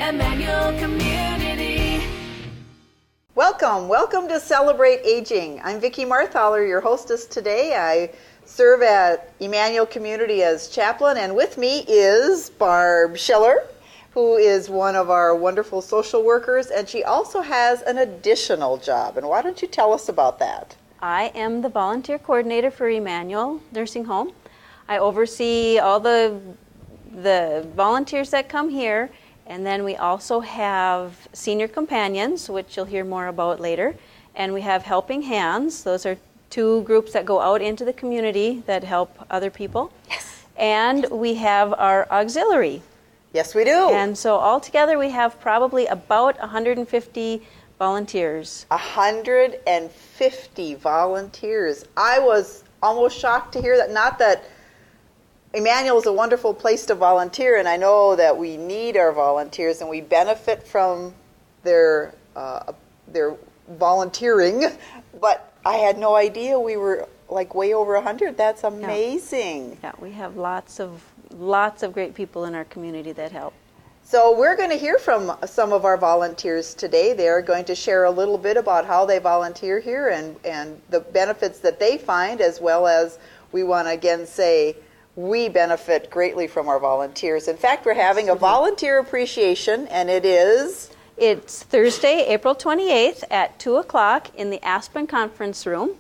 Emmanuel Community. Welcome to Celebrate Aging. I'm Vicki Marthaler, your hostess today. I serve at Emmanuel Community as chaplain, and with me is Barb Schiller, who is one of our wonderful social workers, and she also has an additional job. And why don't you tell us about that? I am the volunteer coordinator for Emmanuel Nursing Home. I oversee all the volunteers that come here, and then we also have senior companions, which you'll hear more about later, and we have helping hands. Those are two groups that go out into the community that help other people. Yes. And we have our auxiliary. Yes, we do. And so altogether we have probably about 150 volunteers. 150 volunteers. I was almost shocked to hear that. Not that Emmanuel is a wonderful place to volunteer, and I know that we need our volunteers and we benefit from their volunteering, but I had no idea we were like way over 100. That's amazing. Yeah, we have lots of great people in our community that help. So we're going to hear from some of our volunteers today. They're going to share a little bit about how they volunteer here and the benefits that they find, as well as we want to again say we benefit greatly from our volunteers. In fact, we're having a volunteer appreciation, and it's Thursday, April 28th at 2 o'clock in the Aspen Conference Room.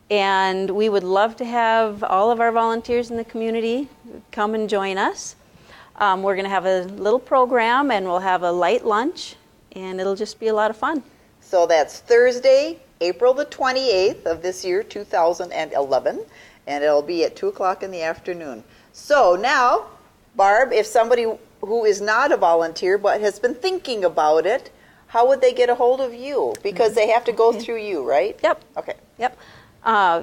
And we would love to have all of our volunteers in the community come and join us. We're going to have a little program, and we'll have a light lunch, and it'll just be a lot of fun. So that's Thursday, April the 28th of this year, 2011, and it'll be at 2 o'clock in the afternoon. So now, Barb, if somebody who is not a volunteer but has been thinking about it, how would they get a hold of you? Because they have to go through you, right? Yep. Okay. Yep.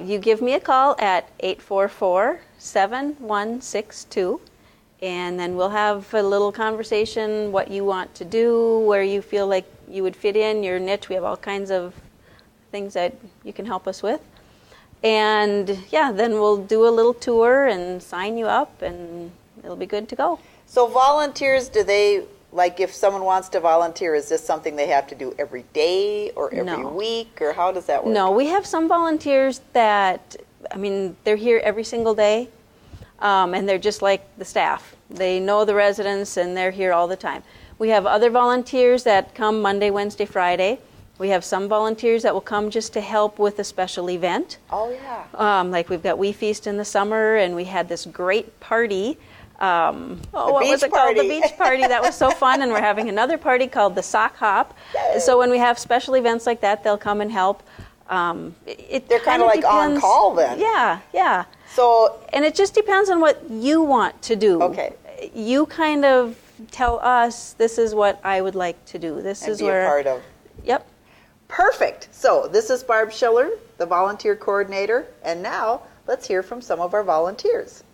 You give me a call at 844-7162, and then we'll have a little conversation, what you want to do, where you feel like you would fit in, your niche. We have all kinds of things that you can help us with. And yeah, then we'll do a little tour and sign you up, and it'll be good to go. So volunteers, do they, like if someone wants to volunteer, is this something they have to do every day or every week, or how does that work? No, we have some volunteers that, they're here every single day, and they're just like the staff. They know the residents, and they're here all the time. We have other volunteers that come Monday, Wednesday, Friday. We have some volunteers that will come just to help with a special event. Oh, yeah. Like we've got We Feast in the summer, and we had this great party. What was it called? The beach party. That was so fun. And we're having another party called the Sock Hop. Yay. So when we have special events like that, they'll come and help. They're kind of like on call then. Yeah. So, and it just depends on what you want to do. Okay. You kind of tell us, this is what I would like to do. This is where. Be a part of. Yep. Perfect. So this is Barb Schiller, the volunteer coordinator, and now let's hear from some of our volunteers.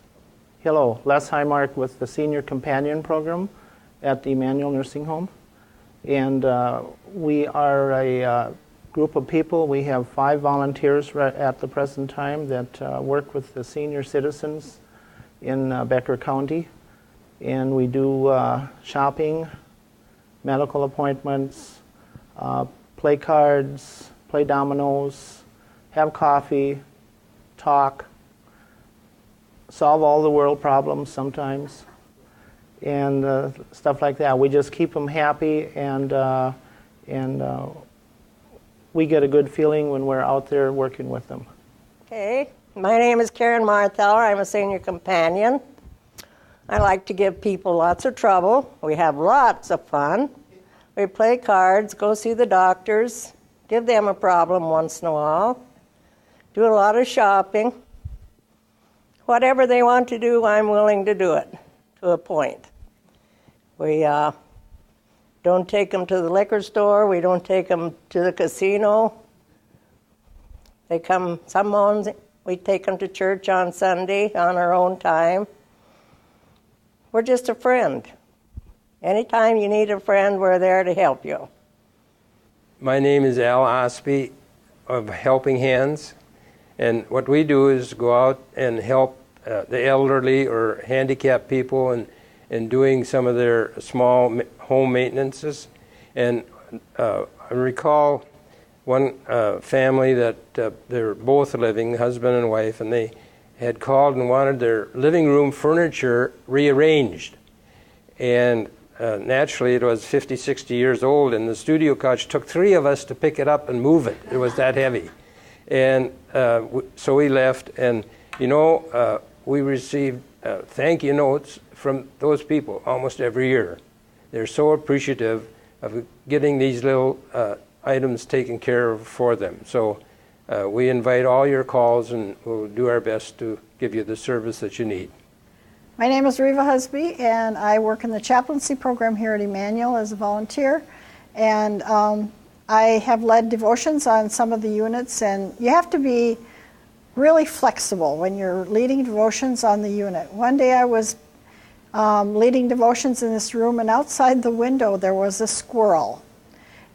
Hello, Les Highmark with the Senior Companion Program at the Emmanuel Nursing Home. And we are a group of people. We have 5 volunteers at the present time that work with the senior citizens in Becker County. And we do shopping, medical appointments, play cards, play dominoes, have coffee, talk, solve all the world problems sometimes, and stuff like that. We just keep them happy, and we get a good feeling when we're out there working with them. Okay, my name is Karen Marthaler. I'm a senior companion. I like to give people lots of trouble. We have lots of fun. We play cards, go see the doctors, give them a problem once in a while, do a lot of shopping. Whatever they want to do, I'm willing to do it, to a point. We don't take them to the liquor store. We don't take them to the casino. They come, some months, we take them to church on Sunday on our own time. We're just a friend. Anytime you need a friend, we're there to help you. My name is Al Osby of Helping Hands, and what we do is go out and help the elderly or handicapped people in doing some of their small home maintenances. And I recall one family that they're both living, husband and wife, and they had called and wanted their living room furniture rearranged. And naturally, it was 50, 60 years old, and the studio couch took 3 of us to pick it up and move it. It was that heavy. And so we left, and we received thank you notes from those people almost every year. They're so appreciative of getting these little items taken care of for them. So we invite all your calls, and we'll do our best to give you the service that you need. My name is Reva Husby, and I work in the chaplaincy program here at Emmanuel as a volunteer. And I have led devotions on some of the units, and you have to be really flexible when you're leading devotions on the unit. One day I was leading devotions in this room, and outside the window there was a squirrel.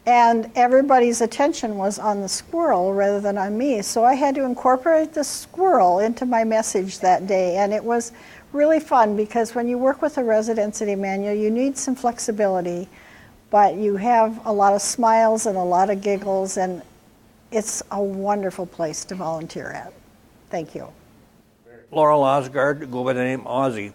And everybody's attention was on the squirrel rather than on me. So I had to incorporate the squirrel into my message that day. And it was really fun because when you work with the residents at Emmanuel, you need some flexibility, but you have a lot of smiles and a lot of giggles, and it's a wonderful place to volunteer at. Thank you. Laurel Osgard, go by the name Ozzy.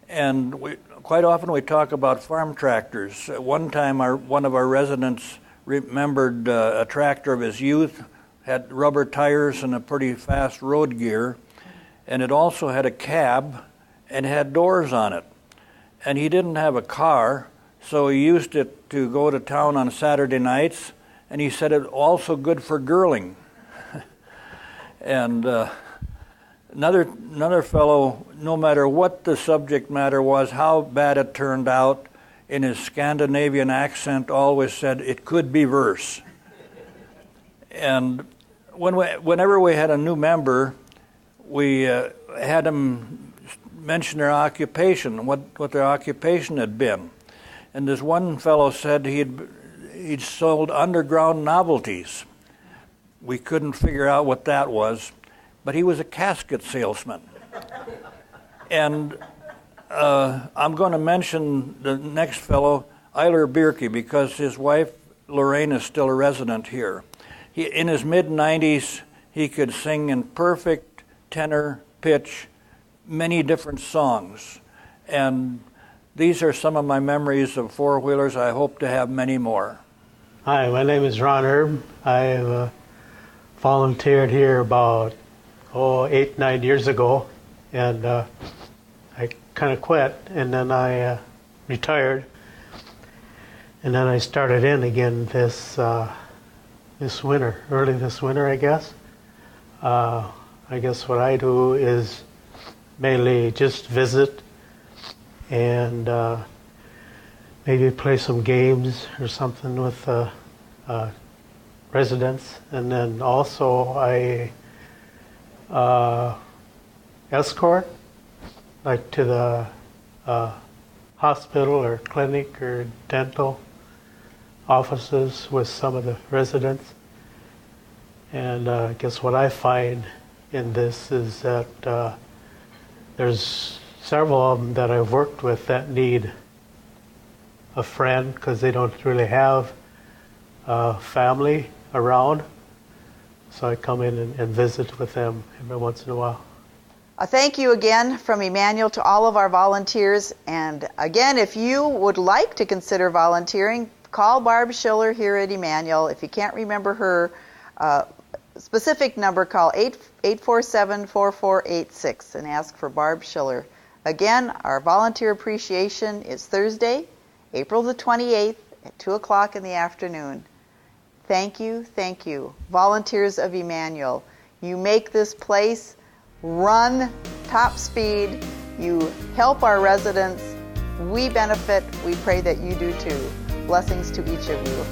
And quite often we talk about farm tractors. One time one of our residents remembered a tractor of his youth, had rubber tires and a pretty fast road gear, and it also had a cab and had doors on it. And he didn't have a car, so he used it to go to town on Saturday nights, and he said it also good for girling. And another fellow, no matter what the subject matter was, how bad it turned out, in his Scandinavian accent always said, it could be worse. And whenever we had a new member, we had them mention their occupation, what their occupation had been. And this one fellow said he'd sold underground novelties. We couldn't figure out what that was, but he was a casket salesman. And I'm going to mention the next fellow, Eiler Bierke, because his wife, Lorraine, is still a resident here. In his mid-90s, he could sing in perfect tenor pitch many different songs. And these are some of my memories of four-wheelers. I hope to have many more. Hi, my name is Ron Herb. I've volunteered here about 8-9 years ago, and I kind of quit, and then I retired, and then I started in again this winter, early this winter, I guess. I guess what I do is mainly just visit and maybe play some games or something with residents, and then also I escort, like to the hospital or clinic or dental offices with some of the residents. And I guess what I find in this is that there's several of them that I've worked with that need a friend because they don't really have family around. So I come in and visit with them every once in a while. A thank you again from Emmanuel to all of our volunteers. And again, if you would like to consider volunteering, call Barb Schiller here at Emmanuel. If you can't remember her specific number, call 847-4486 and ask for Barb Schiller. Again, our volunteer appreciation is Thursday, April the 28th at 2 o'clock in the afternoon. Thank you, volunteers of Emmanuel. You make this place run top speed. You help our residents. We benefit. We pray that you do too. Blessings to each of you.